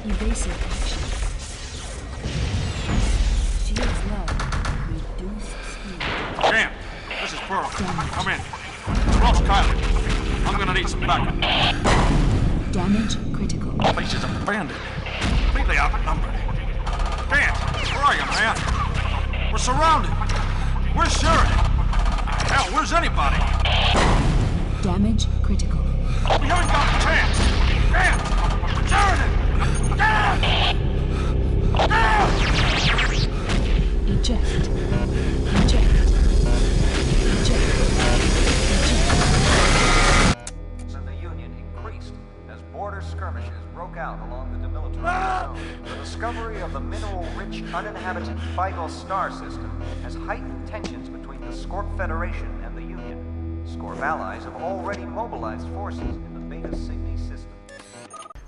Evasive action. Shields low. Reduced speed. Champ, this is Pearl. Come in. Ross Kylie. I'm gonna need some backup. Damage critical. The place is abandoned. Completely outnumbered. Grant, where are you, man? We're surrounded. Where's Sheridan? Hell, where's anybody? Damage critical. We haven't got a chance. Grant! Sheridan! Grant! Grant! Eject. Eject. Eject. And the Union increased as border skirmishes broke out along the demilitarized zone. The discovery of the mineral-rich, uninhabited Vital Star system has heightened tensions between the Scorp Federation and the Union. Scorp allies have already mobilized forces in the Beta Cygni system.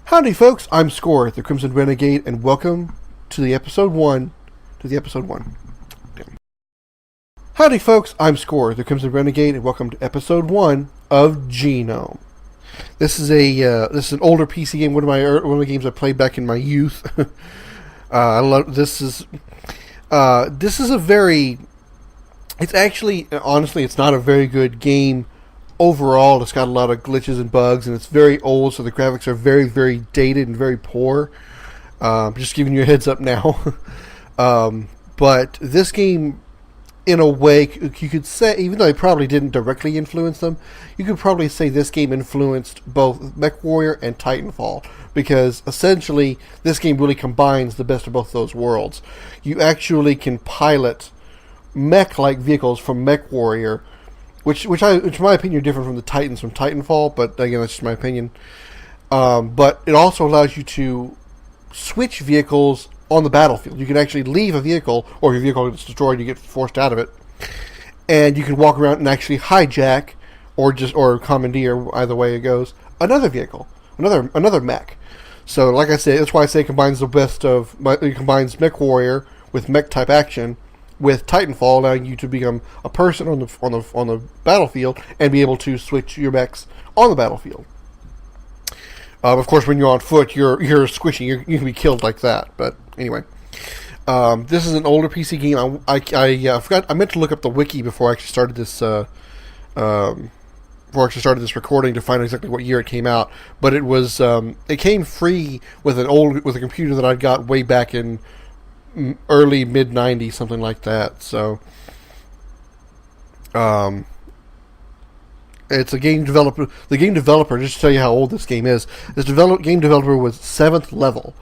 Howdy folks, I'm Scoryth, the Crimson Renegade, and welcome to the episode 1. Damn. Howdy folks, I'm Scoryth, the Crimson Renegade, and welcome to episode 1 of G-Nome. This is an older PC game, one of the games I played back in my youth. I love this is a very, it's actually, honestly, it's not a very good game overall. It's got a lot of glitches and bugs, and it's very old, so the graphics are very, very dated and very poor. Just giving you a heads up now. But this game, in a way, you could say, even though it probably didn't directly influence them, you could probably say this game influenced both MechWarrior and Titanfall, because essentially this game really combines the best of both those worlds. You actually can pilot mech-like vehicles from MechWarrior, which in my opinion are different from the Titans from Titanfall, but again, that's just my opinion. But it also allows you to switch vehicles on the battlefield. You can actually leave a vehicle, or if your vehicle gets destroyed, you get forced out of it, and you can walk around and actually hijack, or commandeer, either way it goes, another vehicle, another mech. So, like I said, that's why I say it combines the best of. It combines MechWarrior with mech type action with Titanfall, allowing you to become a person on the battlefield and be able to switch your mechs on the battlefield. Of course, when you're on foot, you're squishing. You can be killed like that. But anyway, this is an older PC game. I forgot. I meant to look up the wiki before I actually started this. Recording to find exactly what year it came out. But it was it came free with a computer that I got way back in early mid '90s, something like that. So, it's a game developer. The game developer, just to tell you how old this game is, this game developer was 7th Level.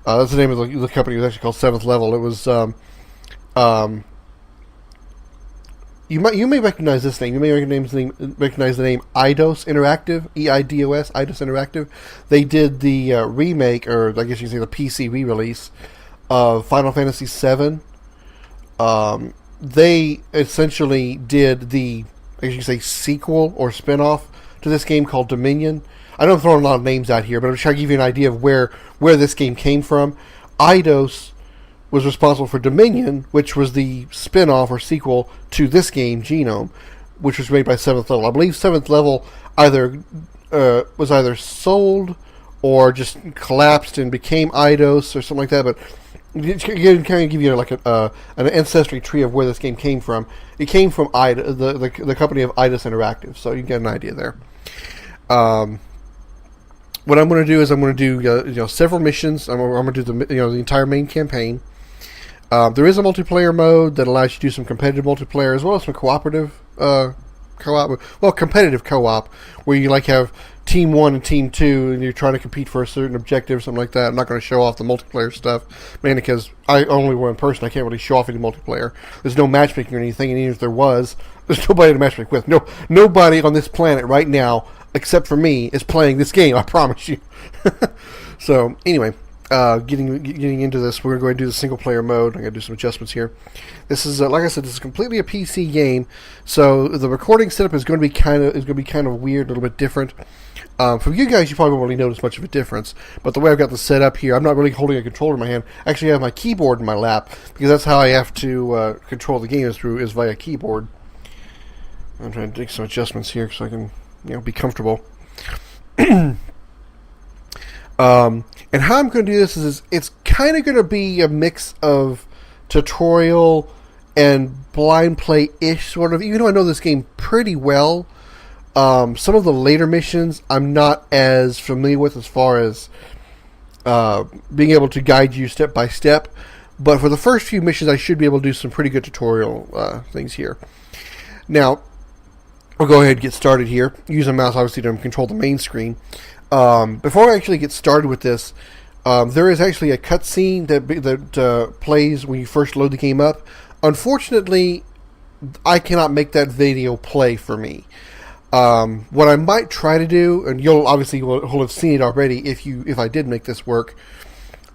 That's the name of the company. It was actually called 7th Level. It was you may recognize this name. You may recognize the name Eidos Interactive, EIDOS, Eidos Interactive. They did the remake, or I guess you can say the PC re-release of Final Fantasy VII. They essentially did the, I guess you can say, sequel or spin-off to this game called Dominion. I know I'm throwing a lot of names out here, but I'm trying to give you an idea of where this game came from. Eidos was responsible for Dominion, which was the spin-off or sequel to this game, G-Nome, which was made by 7th Level. I believe 7th Level was either sold or just collapsed and became Eidos or something like that, but it can kind of give you like an ancestry tree of where this game came from. It came from the company of Eidos Interactive, so you get an idea there. What I'm going to do is I'm going to do several missions. I'm going to do the entire main campaign. There is a multiplayer mode that allows you to do some competitive multiplayer as well as some cooperative competitive co-op, where you have Team 1 and Team 2, and you're trying to compete for a certain objective, something like that. I'm not going to show off the multiplayer stuff, mainly because I only one person. I can't really show off any multiplayer. There's no matchmaking or anything, and even if there was, there's nobody to matchmake with. Nobody on this planet right now, except for me, is playing this game, I promise you. So, anyway, getting into this, we're going to do the single-player mode. I'm going to do some adjustments here. This is, like I said, this is completely a PC game, so the recording setup is going to be kind of weird, a little bit different. For you guys, you probably won't really notice much of a difference, but the way I've got this set up here, I'm not really holding a controller in my hand. Actually, I have my keyboard in my lap, because that's how I have to control the game is via keyboard. I'm trying to make some adjustments here so I can be comfortable. And how I'm going to do this is it's kind of going to be a mix of tutorial and blind play-ish, sort of. Even though I know this game pretty well, some of the later missions I'm not as familiar with as far as being able to guide you step by step. But for the first few missions, I should be able to do some pretty good tutorial things here. Now, I'll go ahead and get started here. Use a mouse, obviously, to control the main screen. Before I actually get started with this, there is actually a cutscene that plays when you first load the game up. Unfortunately, I cannot make that video play for me. What I might try to do, and you'll obviously will have seen it already if I did make this work,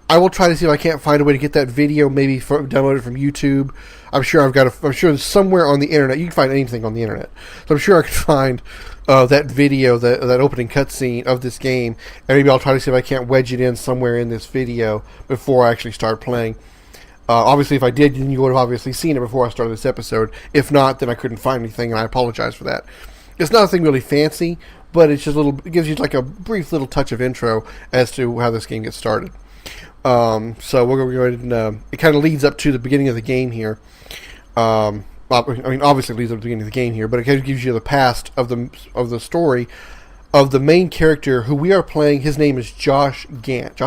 I will try to see if I can't find a way to get that video, maybe download it from YouTube. I'm sure there's somewhere on the internet. You can find anything on the internet. So I'm sure I can find that video, that opening cutscene of this game, and maybe I'll try to see if I can't wedge it in somewhere in this video before I actually start playing. Obviously, if I did, then you would have obviously seen it before I started this episode. If not, then I couldn't find anything, and I apologize for that. It's nothing really fancy, but it's just it gives you like a brief little touch of intro as to how this game gets started. So we're going to go ahead and it kind of leads up to the beginning of the game here. Obviously it leads up to the beginning of the game here, but it kind of gives you the past of the story of the main character who we are playing. His name is Joshua Gant.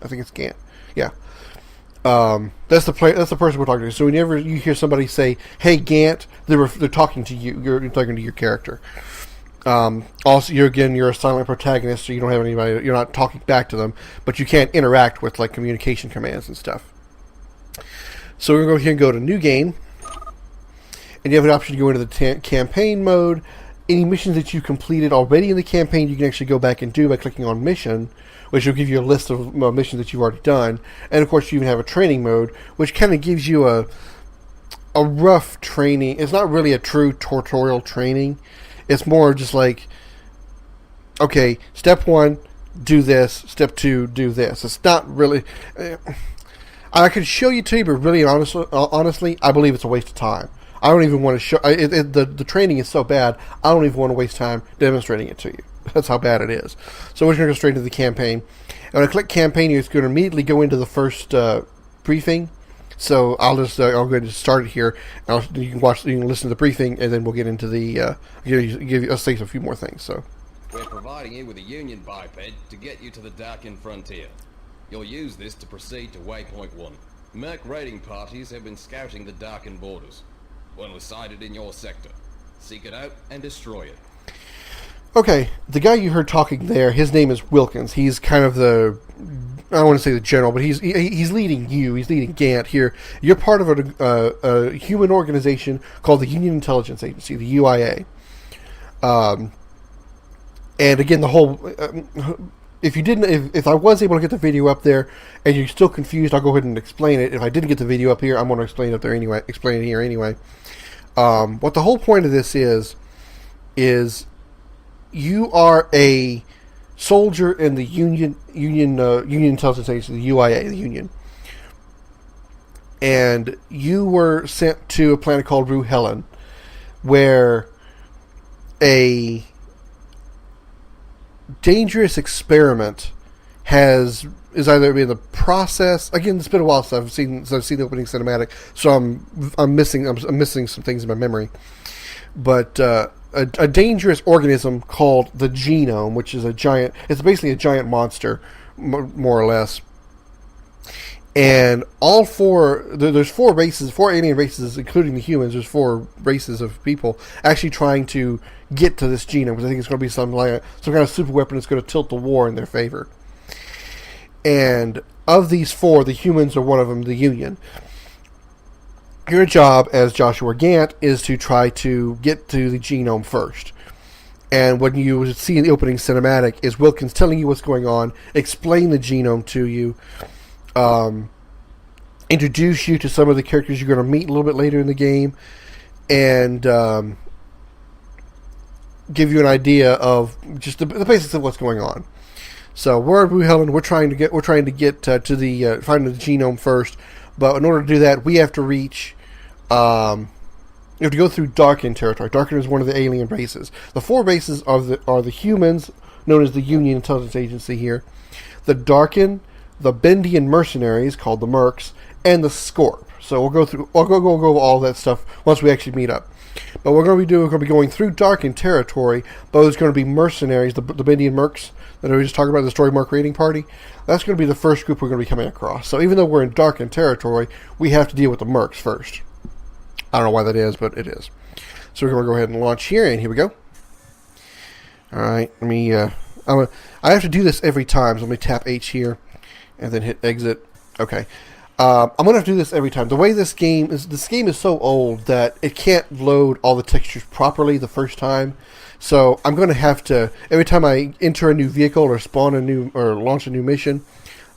I think it's Gant. Yeah. That's the person we're talking to. So whenever you hear somebody say, "Hey Gant," they're talking to you. You're talking to your character. Also, you're a silent protagonist, so you don't have anybody. You're not talking back to them, but you can't interact with like communication commands and stuff. So we're going to go here and go to New Game, and you have an option to go into the campaign mode. Any missions that you completed already in the campaign, you can actually go back and do by clicking on Mission, which will give you a list of missions that you've already done. And of course, you even have a training mode, which kind of gives you a rough training. It's not really a true tutorial training. It's more just like, okay, step 1, do this. Step 2, do this. It's not really... I could show you to you, but really, honestly, I believe it's a waste of time. I don't even want to show... The training is so bad, I don't even want to waste time demonstrating it to you. That's how bad it is. So we're going to go straight into the campaign. And when I click campaign, it's going to immediately go into the first briefing. So I'll go ahead and start it here. You can listen to the briefing, and then we'll get into the I'll say a few more things. So we're providing you with a Union biped to get you to the Darkened Frontier. You'll use this to proceed to Waypoint 1. Merc raiding parties have been scouting the Darkened borders. One was sighted in your sector. Seek it out and destroy it. Okay, the guy you heard talking there, his name is Wilkins. He's kind of I don't want to say the general, but he's leading you. He's leading Gant here. You're part of a human organization called the Union Intelligence Agency, the UIA. And again, the whole... if I was able to get the video up there and you're still confused, I'll go ahead and explain it. If I didn't get the video up here, I'm going to explain it here anyway. What the whole point of this is you are a soldier in the Union Intelligence Agency, the UIA, the Union, and you were sent to a planet called Rue Helen, where a dangerous experiment is either in the process. Again, it's been a while since I've seen the opening cinematic, so I'm missing some things in my memory, but. A dangerous organism called the G-Nome, which is it's basically a giant monster, more or less. And there's 4 alien races, including the humans. There's 4 races of people actually trying to get to this G-Nome, because I think it's going to be some kind of super weapon that's going to tilt the war in their favor. And of these 4, the humans are one of them, the Union. Your job as Joshua Gant is to try to get to the G-Nome first. And what you see in the opening cinematic is Wilkins telling you what's going on, explain the G-Nome to you, introduce you to some of the characters you're going to meet a little bit later in the game, and give you an idea of just the basics of what's going on. So we're at Rue Helen. We're trying to get to the find the G-Nome first. But in order to do that, we have to reach... you have to go through Darkened territory. Darkened is one of the alien races. The 4 races are the humans, known as the Union Intelligence Agency here. the Darkin, the Bendian mercenaries called the Mercs, and the Scorp. So we'll go through. I'll go over all that stuff once we actually meet up. But what we're going to be going through Darkin territory. But there's going to be mercenaries, the Bendian Mercs that I was just talking about, the story Mark raiding party. That's going to be the first group we're going to be coming across. So even though we're in Darkin territory, we have to deal with the Mercs first. I don't know why that is, but it is. So we're going to go ahead and launch here, and here we go. All right, let me. I have to do this every time. So let me tap H here, and then hit exit. Okay. I'm going to have to do this every time. The way this game is so old that it can't load all the textures properly the first time. So I'm going to have to, every time I enter a new vehicle or spawn a new, or launch a new mission,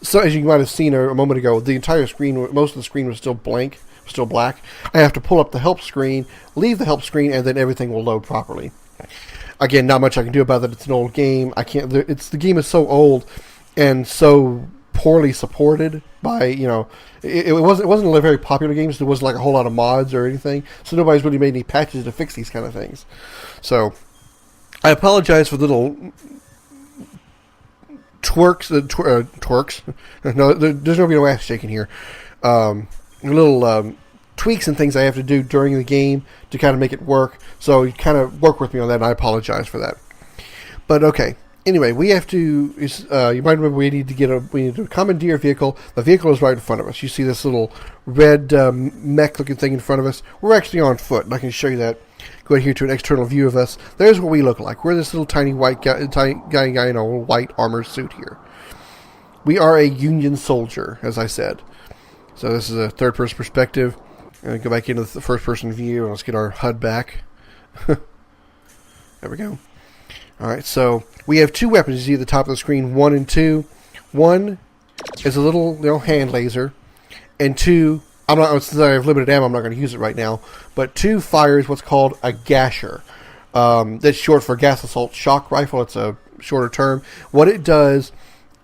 so as you might have seen a moment ago, the entire screen, most of the screen was still blank, still black. I have to pull up the help screen, leave the help screen, and then everything will load properly. Again, not much I can do about it. It's an old game. The game is so old and so poorly supported by, it wasn't a very popular game, so there wasn't like a whole lot of mods or anything, so nobody's really made any patches to fix these kind of things. So I apologize for the little twerks. No, there's no ass shaking here. Little tweaks and things I have to do during the game to kind of make it work. So you kind of work with me on that, and I apologize for that. But okay. Anyway, we have to. You might remember we need to commandeer a vehicle. The vehicle is right in front of us. You see this little red mech-looking thing in front of us. We're actually on foot, and I can show you that. Go ahead here to an external view of us. There's what we look like. We're this little tiny white guy in a white armor suit here. We are a Union soldier, as I said. So this is a third-person perspective. And go back into the first-person view, and let's get our HUD back. There we go. All right, so we have two weapons. You see at the top of the screen, 1 and 2. 1 is a little hand laser, and 2, since I have limited ammo, I'm not going to use it right now. But 2 fires what's called a gasher. That's short for gas assault shock rifle. It's a shorter term. What it does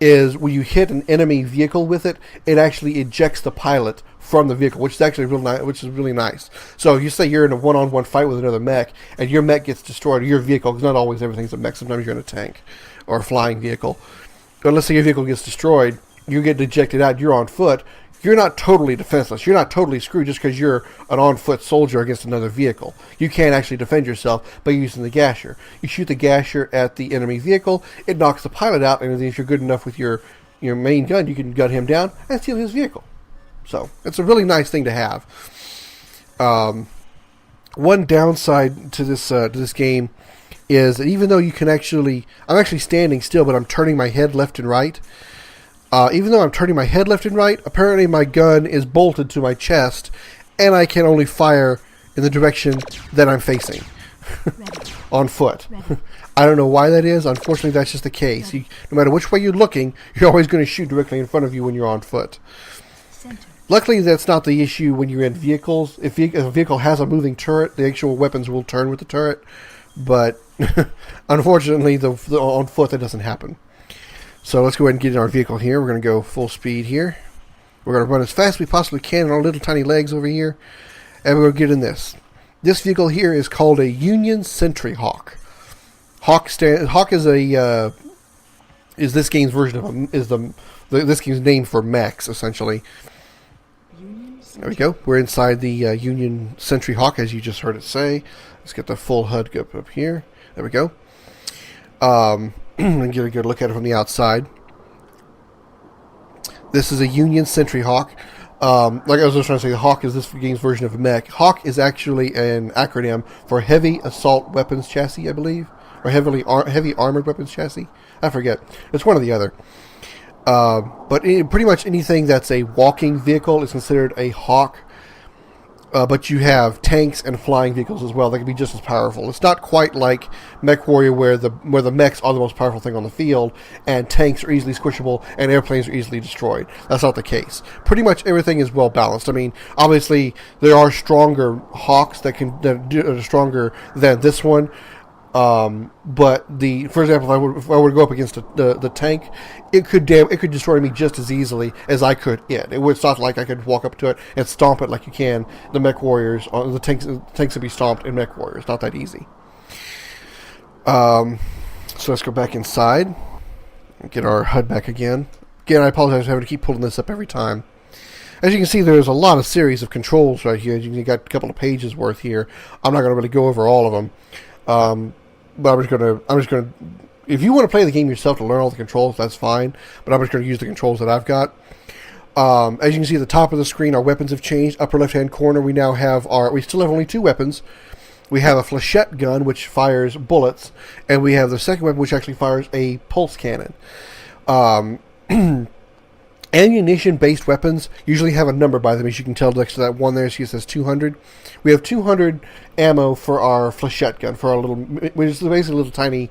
is when you hit an enemy vehicle with it, it actually ejects the pilot from the vehicle, which is actually really nice. So if you say you're in a one-on-one fight with another mech, and your mech gets destroyed, or your vehicle, because not always everything's a mech, sometimes you're in a tank or a flying vehicle. But let's say your vehicle gets destroyed, you get ejected out, you're on foot, you're not totally defenseless. You're not totally screwed just because you're an on-foot soldier against another vehicle. You can't actually defend yourself by using the gasher. You shoot the gasher at the enemy vehicle, it knocks the pilot out, and if you're good enough with your main gun, you can gun him down and steal his vehicle. So it's a really nice thing to have. One downside to this game is that even though you can I'm actually standing still, but I'm turning my head left and right. Even though I'm turning my head left and right, apparently my gun is bolted to my chest, and I can only fire in the direction that I'm facing on foot. I don't know why that is. Unfortunately, that's just the case. No matter which way you're looking, you're always going to shoot directly in front of you when you're on foot. Luckily, that's not the issue when you're in vehicles. If a vehicle has a moving turret, the actual weapons will turn with the turret. But unfortunately, on foot, that doesn't happen. So let's go ahead and get in our vehicle here. We're going to go full speed here. We're going to run as fast as we possibly can on our little tiny legs over here. And we're going to get in this. This vehicle here is called a Union Sentry Hawk. Hawk is this game's version of this game's name for mechs, essentially. There we go. We're inside the Union Sentry Hawk, as you just heard it say. Let's get the full HUD up here. There we go. And get a good look at it from the outside. This is a Union Sentry Hawk. Like I was just trying to say, the Hawk is this game's version of a mech. Hawk is actually an acronym for Heavy Assault Weapons Chassis, I believe. Or Heavy Armored Weapons Chassis. I forget. It's one or the other. But pretty much anything that's a walking vehicle is considered a Hawk. But you have tanks and flying vehicles as well. They can be just as powerful. It's not quite like MechWarrior, where the mechs are the most powerful thing on the field, and tanks are easily squishable, and airplanes are easily destroyed. That's not the case. Pretty much everything is well balanced. I mean, obviously there are stronger Hawks that are stronger than this one. But for example, if I were to go up against the tank, it could destroy me just as easily as I could it. It's not like I could walk up to it and stomp it like you can the MechWarriors. The tanks would be stomped in MechWarrior. It's not that easy. So let's go back inside. Get our HUD back again. Again, I apologize for having to keep pulling this up every time. As you can see, there's a lot of series of controls right here. You got a couple of pages worth here. I'm not going to really go over all of them, but I'm just going to. If you want to play the game yourself to learn all the controls, that's fine. But I'm just going to use the controls that I've got. As you can see at the top of the screen, our weapons have changed. Upper left-hand corner, we now have we still have only 2 weapons. We have a flechette gun, which fires bullets, and we have the second weapon, which actually fires a pulse cannon. Ammunition-based weapons usually have a number by them, as you can tell next to that one there. See, it says 200. We have 200 ammo for our flechette gun, for our little, which is basically a little tiny.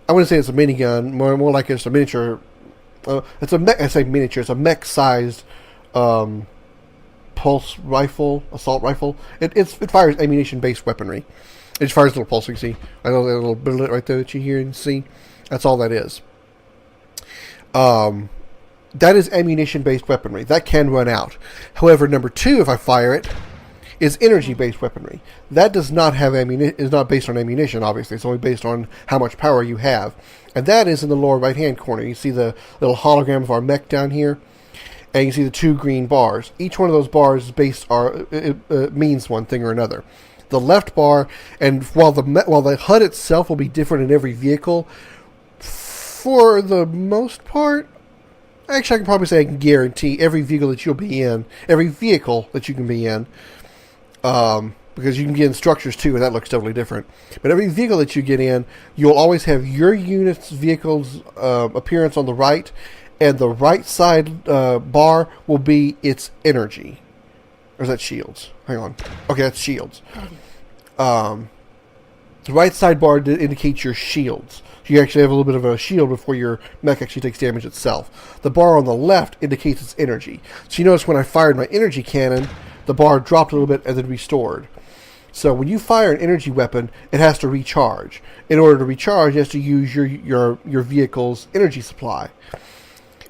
I wouldn't say it's a minigun, more like it's a miniature. It's a mech. I say miniature. It's a mech-sized pulse rifle, assault rifle. It fires ammunition-based weaponry. It just fires a little pulse. You can see, I know that little bullet right there that you hear and see. That's all that is. That is ammunition-based weaponry. That can run out. However, number 2, if I fire it, is energy-based weaponry. That does not have is not based on ammunition. Obviously, it's only based on how much power you have, and that is in the lower right-hand corner. You see the little hologram of our mech down here. And you see the 2 green bars. Each one of those bars is means one thing or another. The left bar, and while the HUD itself will be different in every vehicle, for the most part, actually I can probably say I can guarantee every vehicle that you can be in, because you can get in structures too, and that looks totally different. But every vehicle that you get in, you'll always have your unit's vehicle's appearance on the right. And the right side bar will be its energy. Or is that shields? Hang on. Okay, that's shields. The right side bar indicates your shields. So you actually have a little bit of a shield before your mech actually takes damage itself. The bar on the left indicates its energy. So you notice when I fired my energy cannon, the bar dropped a little bit and then restored. So when you fire an energy weapon, it has to recharge. In order to recharge, it has to use your vehicle's energy supply.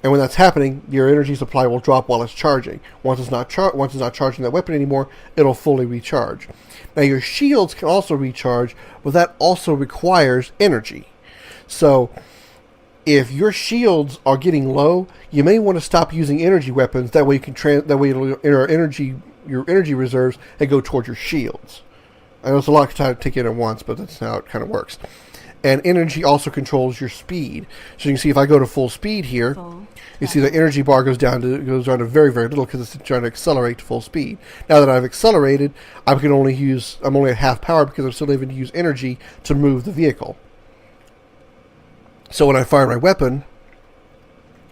And when that's happening, your energy supply will drop while it's charging. Once it's not charging that weapon anymore, it'll fully recharge. Now your shields can also recharge, but that also requires energy. So if your shields are getting low, you may want to stop using energy weapons. That way you can your energy reserves and go towards your shields. I know it's a lot to take in at once, but that's how it kind of works. And energy also controls your speed. So you can see if I go to full speed here, you see the energy bar goes down to very, very little because it's trying to accelerate to full speed. Now that I've accelerated, I'm only at half power because I'm still able to use energy to move the vehicle. So when I fire my weapon,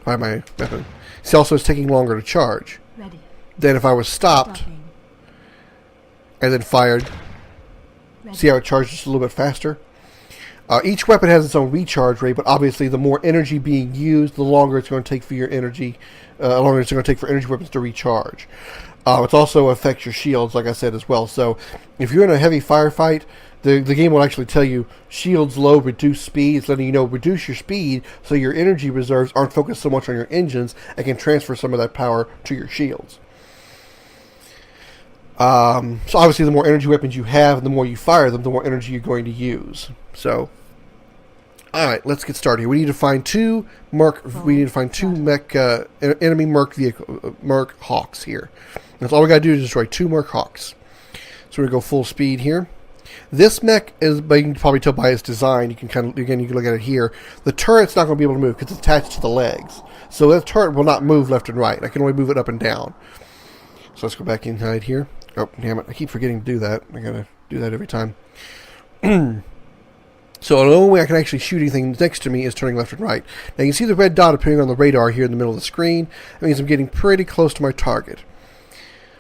see also it's taking longer to charge. Ready. Then if I was stopped and then fired, see how it charges just a little bit faster? Each weapon has its own recharge rate, but obviously the more energy being used, the longer it's going to take for your energy, longer it's going to take for energy weapons to recharge. It also affects your shields, like I said, as well. So if you're in a heavy firefight, the game will actually tell you shields low, reduce speed. It's letting you know reduce your speed so your energy reserves aren't focused so much on your engines and can transfer some of that power to your shields. So obviously the more energy weapons you have and the more you fire them, the more energy you're going to use. So, alright, let's get started here. We need to find two mech enemy merc hawks here. That's all we gotta do is destroy 2 merc hawks. So we're gonna go full speed here. This mech is, but you can probably tell by its design, you can look at it here. The turret's not gonna be able to move because it's attached to the legs. So that turret will not move left and right. I can only move it up and down. So let's go back inside here. Oh, damn it. I keep forgetting to do that. I gotta do that every time. So the only way I can actually shoot anything next to me is turning left and right. Now you can see the red dot appearing on the radar here in the middle of the screen. That means I'm getting pretty close to my target.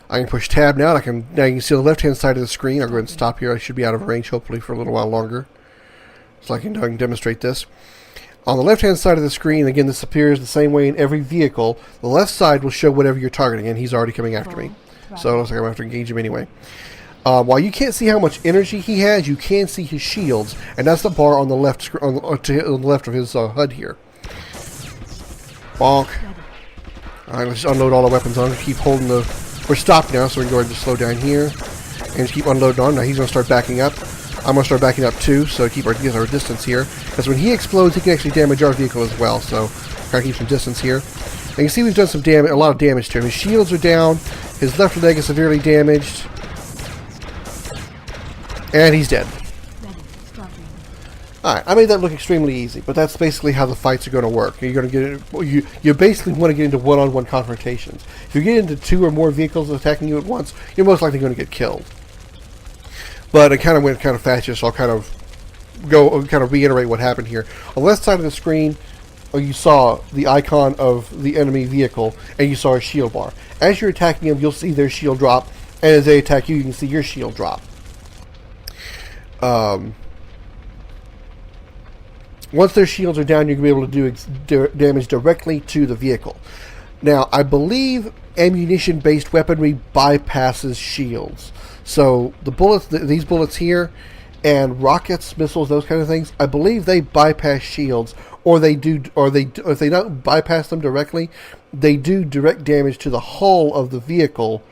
I can push tab now. Now you can see the left-hand side of the screen. I'll go ahead and stop here. I should be out of range, hopefully, for a little while longer. So I can demonstrate this. On the left-hand side of the screen, again, this appears the same way in every vehicle. The left side will show whatever you're targeting, and he's already coming after me. So it looks like I'm going to have to engage him anyway. While you can't see how much energy he has, you can see his shields, and that's the bar on the left on the left of his HUD here. Bonk. Alright, let's just unload all the weapons on. Keep holding the... We're stopped now, so we can go ahead and just slow down here. And just keep unloading on. Now he's going to start backing up. I'm going to start backing up too, so get our distance here. Because when he explodes, he can actually damage our vehicle as well, so kind of keep some distance here. And you can see we've done some damage, a lot of damage to him. His shields are down, his left leg is severely damaged, and he's dead. Ready. Start ring. Alright, I made that look extremely easy, but that's basically how the fights are going to work. You're going to get you basically want to get into one-on-one confrontations. If you get into 2 or more vehicles attacking you at once, you're most likely going to get killed. But I kind of went kind of fast here, so I'll kind of reiterate what happened here. On the left side of the screen, you saw the icon of the enemy vehicle, and you saw a shield bar. As you're attacking them, you'll see their shield drop, and as they attack you, you can see your shield drop. Once their shields are down, you're going to be able to do damage directly to the vehicle. Now, I believe ammunition-based weaponry bypasses shields. So the bullets, these bullets here, and rockets, missiles, those kind of things, I believe they bypass shields, or if they don't bypass them directly, they do direct damage to the hull of the vehicle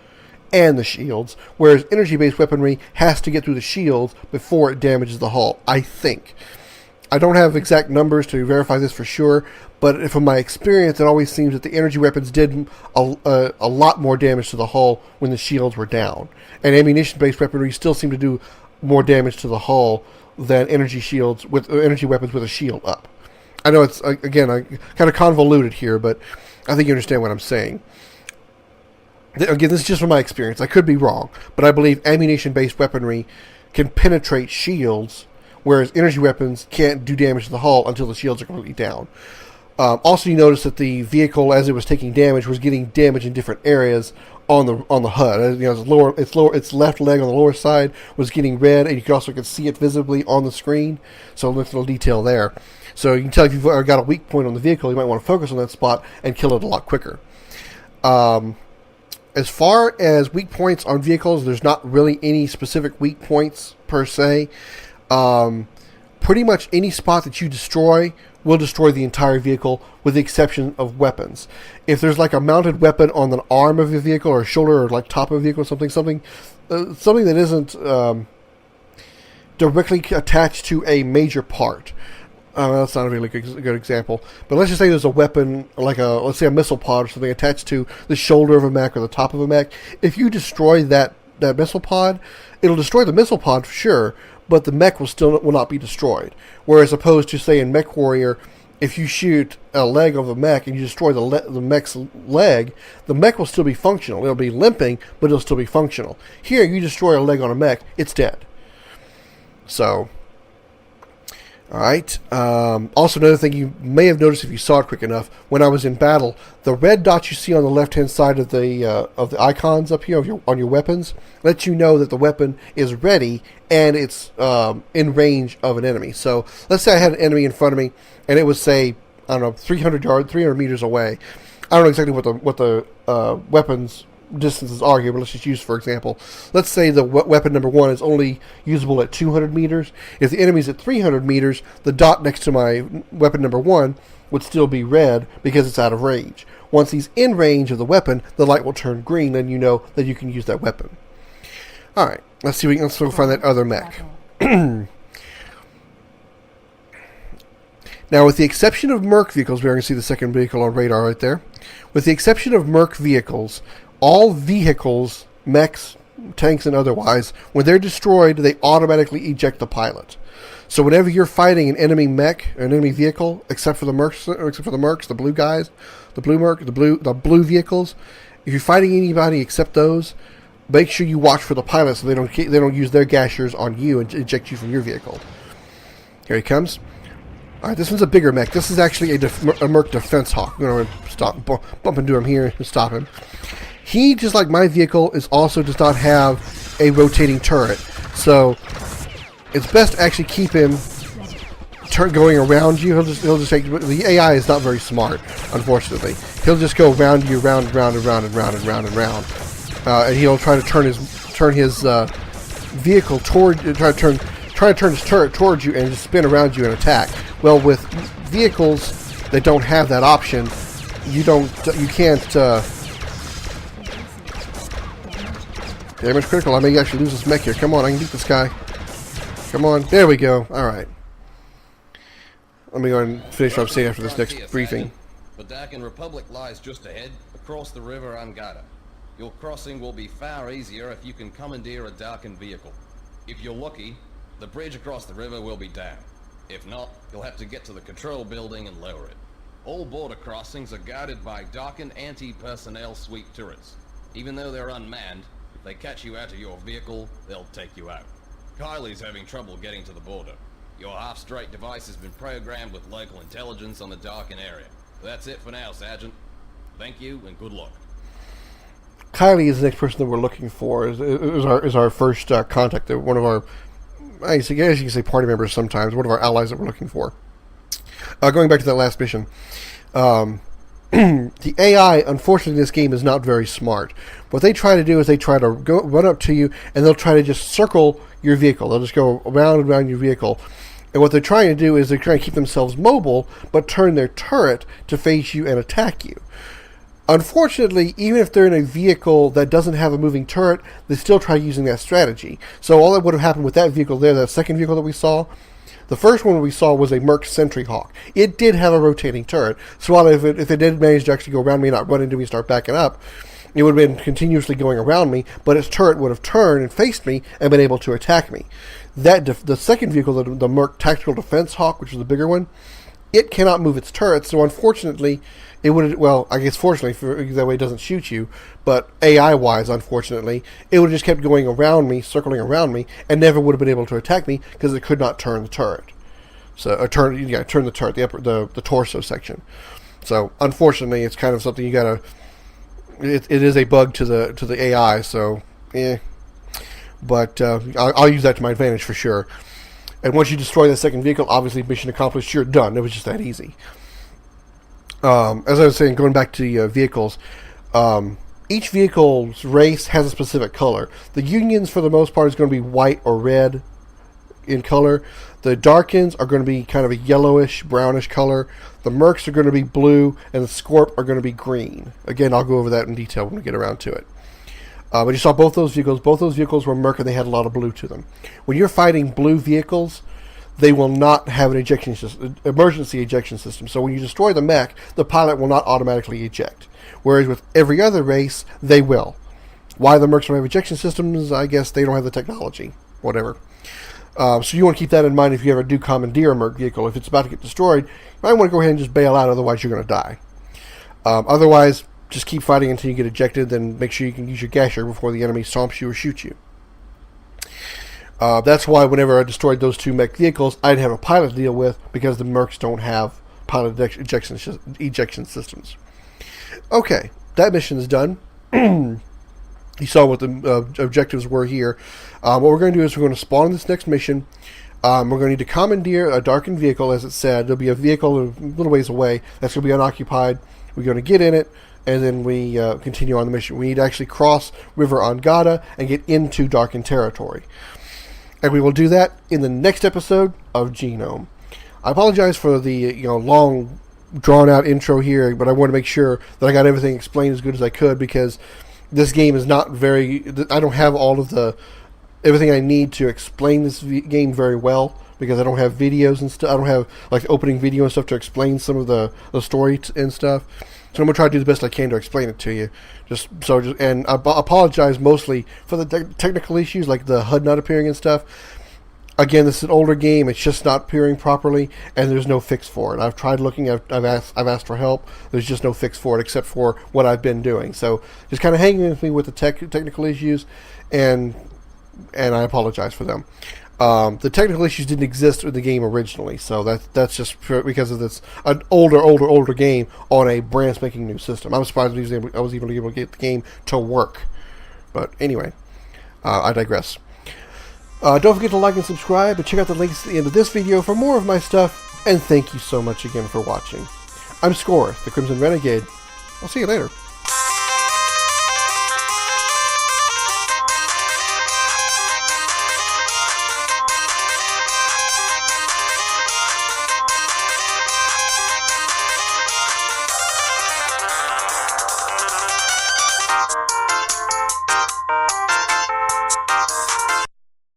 and the shields, whereas energy-based weaponry has to get through the shields before it damages the hull, I think. I don't have exact numbers to verify this for sure, but from my experience, it always seems that the energy weapons did a lot more damage to the hull when the shields were down. And ammunition-based weaponry still seem to do more damage to the hull than energy weapons with a shield up. I know it's, again, kind of convoluted here, but I think you understand what I'm saying. Again, this is just from my experience. I could be wrong, but I believe ammunition-based weaponry can penetrate shields, whereas energy weapons can't do damage to the hull until the shields are completely down. Also, you notice that the vehicle, as it was taking damage, was getting damage in different areas on the HUD. You know, its left leg on the lower side was getting red, and you could see it visibly on the screen. So, a little detail there. So you can tell if you've got a weak point on the vehicle, you might want to focus on that spot and kill it a lot quicker. As far as weak points on vehicles, there's not really any specific weak points per se. Pretty much any spot that you destroy will destroy the entire vehicle, with the exception of weapons. If there's like a mounted weapon on the arm of your vehicle, or shoulder, or like top of a vehicle, something that isn't directly attached to a major part. That's not a really good example. But let's just say there's a weapon, like let's say a missile pod or something attached to the shoulder of a mech or the top of a mech. If you destroy that missile pod, it'll destroy the missile pod for sure, but the mech will not be destroyed. Whereas opposed to, say, in MechWarrior, if you shoot a leg of the mech and you destroy the mech's leg, the mech will still be functional. It'll be limping, but it'll still be functional. Here, you destroy a leg on a mech, it's dead. So, alright. Also, another thing you may have noticed if you saw it quick enough, when I was in battle, the red dots you see on the left-hand side of the icons up here on your weapons lets you know that the weapon is ready and it's in range of an enemy. So, let's say I had an enemy in front of me, and it was, say, I don't know, 300 meters away. I don't know exactly what the weapons distances are here, but let's just use, for example, let's say the weapon number 1 is only usable at 200 meters. If the enemy's at 300 meters, the dot next to my weapon number 1 would still be red because it's out of range. Once he's in range of the weapon, the light will turn green, and you know that you can use that weapon. Alright, let's go find that other mech. Now, with the exception of Merc vehicles, we're going to see the second vehicle on radar right there. With the exception of Merc vehicles, all vehicles, mechs, tanks, and otherwise, when they're destroyed, they automatically eject the pilot. So whenever you're fighting an enemy mech, an enemy vehicle, except for the mercs, the blue guys, the blue vehicles, if you're fighting anybody except those, make sure you watch for the pilot so they don't use their gashers on you and eject you from your vehicle. Here he comes. All right, this one's a bigger mech. This is actually a Merc Defense Hawk. I'm going to bump into him here and stop him. He, just like my vehicle, does not have a rotating turret. So it's best to actually keep him going around you. He'll just take, the AI is not very smart, unfortunately. He'll just go around you, round and round and round and round and round and round, and he'll try to turn his vehicle toward, try to turn his turret towards you and just spin around you and attack. Well, with vehicles that don't have that option, you can't. Damage critical. I may actually lose this mech here. Come on, I can beat this guy. Come on. There we go. Alright. Let me go ahead and finish what I'm saying after this next briefing. The Dakin Republic lies just ahead, across the river Angada. Your crossing will be far easier if you can commandeer a Dakin vehicle. If you're lucky, the bridge across the river will be down. If not, you'll have to get to the control building and lower it. All border crossings are guarded by Dakin anti-personnel sweep turrets. Even though they're unmanned, if they catch you out of your vehicle, they'll take you out. Kylie's having trouble getting to the border. Your half-straight device has been programmed with local intelligence on the Dakin area. That's it for now, Sergeant. Thank you, and good luck. Kylie is the next person that we're looking for. Is our first contact. One of our, I guess you can say party members sometimes. One of our allies that we're looking for. Going back to that last mission, the AI, unfortunately, in this game is not very smart. What they try to do is they try to run up to you, and they'll try to just circle your vehicle. They'll just go around and around your vehicle. And what they're trying to do is they're trying to keep themselves mobile, but turn their turret to face you and attack you. Unfortunately, even if they're in a vehicle that doesn't have a moving turret, they still try using that strategy. So all that would have happened with that vehicle there, that second vehicle that we saw, the first one we saw was a MECHS Sentry Hawk. It did have a rotating turret, so while if it did manage to actually go around me and not run into me and start backing up, it would have been continuously going around me, but its turret would have turned and faced me and been able to attack me. The second vehicle, the MECHS Tactical Defense Hawk, which is the bigger one, it cannot move its turret, so unfortunately, it would, well, I guess fortunately, that way it doesn't shoot you, but AI-wise, unfortunately, it would have just kept going around me, circling around me, and never would have been able to attack me, because it could not turn the turret. So, turn the turret, the torso section. So, unfortunately, it's kind of something you gotta, it is a bug to the AI, so, But, I'll use that to my advantage for sure. And once you destroy that second vehicle, obviously, mission accomplished, you're done. It was just that easy. As I was saying, going back to the vehicles, each vehicle's race has a specific color. The Unions, for the most part, is going to be white or red in color. The Darkins are going to be kind of a yellowish, brownish color. The Mercs are going to be blue, and the Scorp are going to be green. Again, I'll go over that in detail when we get around to it. But you saw both those vehicles. Both those vehicles were Merc, and they had a lot of blue to them. When you're fighting blue vehicles, they will not have an emergency ejection system. So when you destroy the mech, the pilot will not automatically eject. Whereas with every other race, they will. Why the Mercs don't have ejection systems, I guess they don't have the technology. Whatever. So you want to keep that in mind if you ever do commandeer a Merc vehicle. If it's about to get destroyed, you might want to go ahead and just bail out, otherwise you're going to die. Otherwise, just keep fighting until you get ejected, then make sure you can use your gasher before the enemy stomps you or shoots you. That's why whenever I destroyed those two mech vehicles, I'd have a pilot to deal with, because the Mercs don't have pilot ejection systems. Okay, that mission is done. You saw what the objectives were here. What we're going to do is we're going to spawn this next mission. We're going to need to commandeer a darkened vehicle, as it said. There'll be a vehicle a little ways away that's going to be unoccupied. We're going to get in it, and then we continue on the mission. We need to actually cross River Angada and get into darkened territory. And we will do that in the next episode of G-Nome. I apologize for the long, drawn-out intro here, but I want to make sure that I got everything explained as good as I could, because this game is not very... I don't have all of everything I need to explain this game very well, because I don't have videos and stuff. I don't have like opening video and stuff to explain some of the story and stuff. So I'm going to try to do the best I can to explain it to you. And I apologize mostly for the technical issues, like the HUD not appearing and stuff. Again, this is an older game. It's just not appearing properly, and there's no fix for it. I've tried looking. I've asked for help. There's just no fix for it, except for what I've been doing. So just kind of hang with me with the technical issues, and I apologize for them. The technical issues didn't exist in the game originally, so that's just because of this an older game on a brand spanking new system. I'm surprised I was even able to get the game to work. But anyway, I digress. Don't forget to like and subscribe, and check out the links at the end of this video for more of my stuff, and thank you so much again for watching. I'm Scoryth, the Crimson Renegade. I'll see you later.